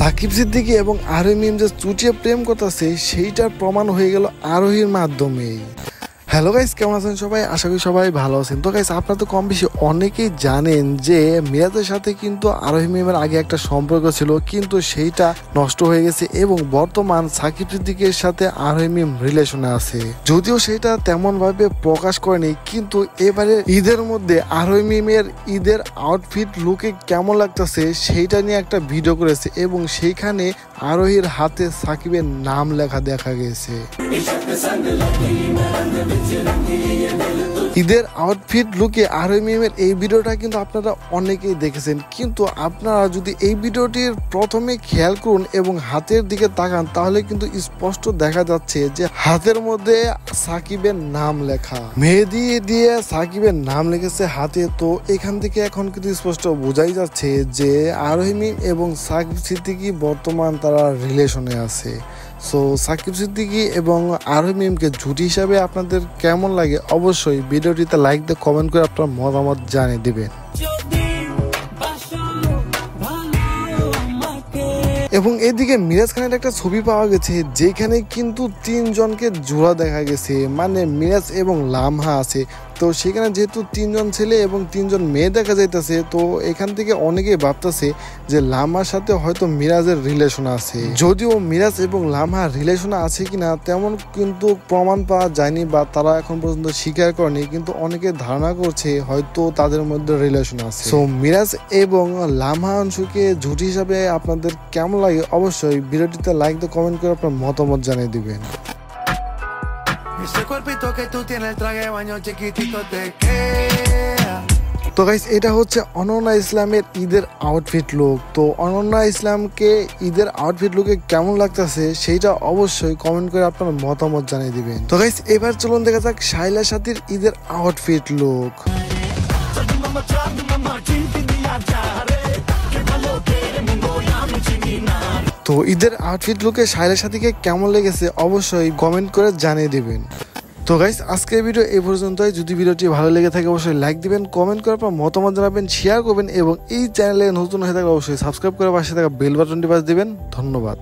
সাকিব সিদ্দিকী এবং আরোহী মিম যে চুটিয়ে প্রেম করতেছে সেইটার প্রমাণ হয়ে গেল আরোহীর মাধ্যমেই। হ্যালো গাইস, কেমন আছেন সবাই? আশা করি সবাই ভালো আছেন। তো গাইস, আপনারা তো কম বেশি অনেকেই জানেন যে মিরাজের সাথে কিন্তু আরোহী মিমের আগে একটা সম্পর্ক ছিল, কিন্তু সেইটা নষ্ট হয়ে গেছে এবং বর্তমান সাকিব সিদ্দিকীর সাথে আরোহী মিম রিলেশনে আছে। যদিও সেটা তেমন ভাবে প্রকাশ করেনি, কিন্তু এবারে ঈদের মধ্যে আরোহী মিমের ঈদের আউটফিট লুকে কেমন লাগতেছে সেইটা নিয়ে একটা ভিডিও করেছে এবং সেইখানে আরোহীর হাতে সাকিবের নাম লেখা দেখা গেছে। ঈদের আউটফিট লুকে আরোহী মিমের এই ভিডিওটা কিন্তু আপনারা অনেকেই দেখেছেন, কিন্তু আপনারা যদি এই ভিডিওটির প্রথমে খেয়াল করুন এবং হাতের দিকে তাকান তাহলে কিন্তু স্পষ্ট দেখা যাচ্ছে যে হাতের মধ্যে সাকিবের নাম লেখা, মেহেদি দিয়ে সাকিবের নাম লিখেছে হাতে। তো এখান থেকে এখন কিন্তু স্পষ্ট বোঝাই যাচ্ছে যে আরোহী মিম এবং সাকিব সিদ্দিকী বর্তমান তারা রিলেশনে আছে। সো সাকিব সিদ্দিকী এবং আরোহী মিমকে জুটি হিসাবে আপনাদের কেমন লাগে অবশ্যই ভিডিওটিতে লাইক দিয়ে কমেন্ট করে আপনার মতামত জানিয়ে দিবেন। এবং এদিকে মিরাজ খানের একটা ছবি পাওয়া গেছে যেখানে কিন্তু তিনজনকে জোড়া দেখা গেছে, মানে মিরাজ এবং লামহা আছে। তো সেখানে যেহেতু তিনজন ছেলে এবং তিনজন মেয়ে দেখা যাইতেছে, তো এখান থেকে অনেকেই ভাবতেছে যে লামহার সাথে হয়তো মিরাজের রিলেশন আছে। যদিও মিরাজ এবং লামহা রিলেশনে আছে কিনা তেমন কিন্তু প্রমাণ পাওয়া যায়নি বা তারা এখন পর্যন্ত স্বীকার করেনি, কিন্তু অনেকে ধারণা করছে হয়তো তাদের মধ্যে রিলেশন আছে। সো মিরাজ এবং লামহা অংশকে জুটি হিসাবে আপনাদের কেমন লাগে অবশ্যই ভিডিওটিতে লাইক দিয়ে কমেন্ট করে আপনার মতামত জানিয়ে দিবেন। তো গাইস, এটা হচ্ছে অনন্যা ইসলামের ঈদের আউটফিট লুক। তো অনন্যা ইসলামকে ঈদের আউটফিট লুকে কেমন লাগতেছে সেইটা অবশ্যই কমেন্ট করে আপনার মতামত জানিয়ে দিবেন। তো গাইস, এবার চলুন দেখা যাক শাইলা সাথীর ঈদের আউটফিট লুক। তো ঈদের আউটফিট লুকে শাইলা সাথীকে কেমন লেগেছে অবশ্যই কমেন্ট করে জানিয়ে দিবেন। তো গাইস, আজকের ভিডিও এই পর্যন্তই। যদি ভিডিওটি ভালো লেগে থাকে অবশ্যই লাইক দিবেন, কমেন্ট করে আপনার মতামত জানাবেন, শেয়ার করবেন এবং এই চ্যানেলে নতুন হয়ে থাকলে অবশ্যই সাবস্ক্রাইব করে পাশে থাকা বেল বাটনটি বাজিয়ে দিবেন। ধন্যবাদ।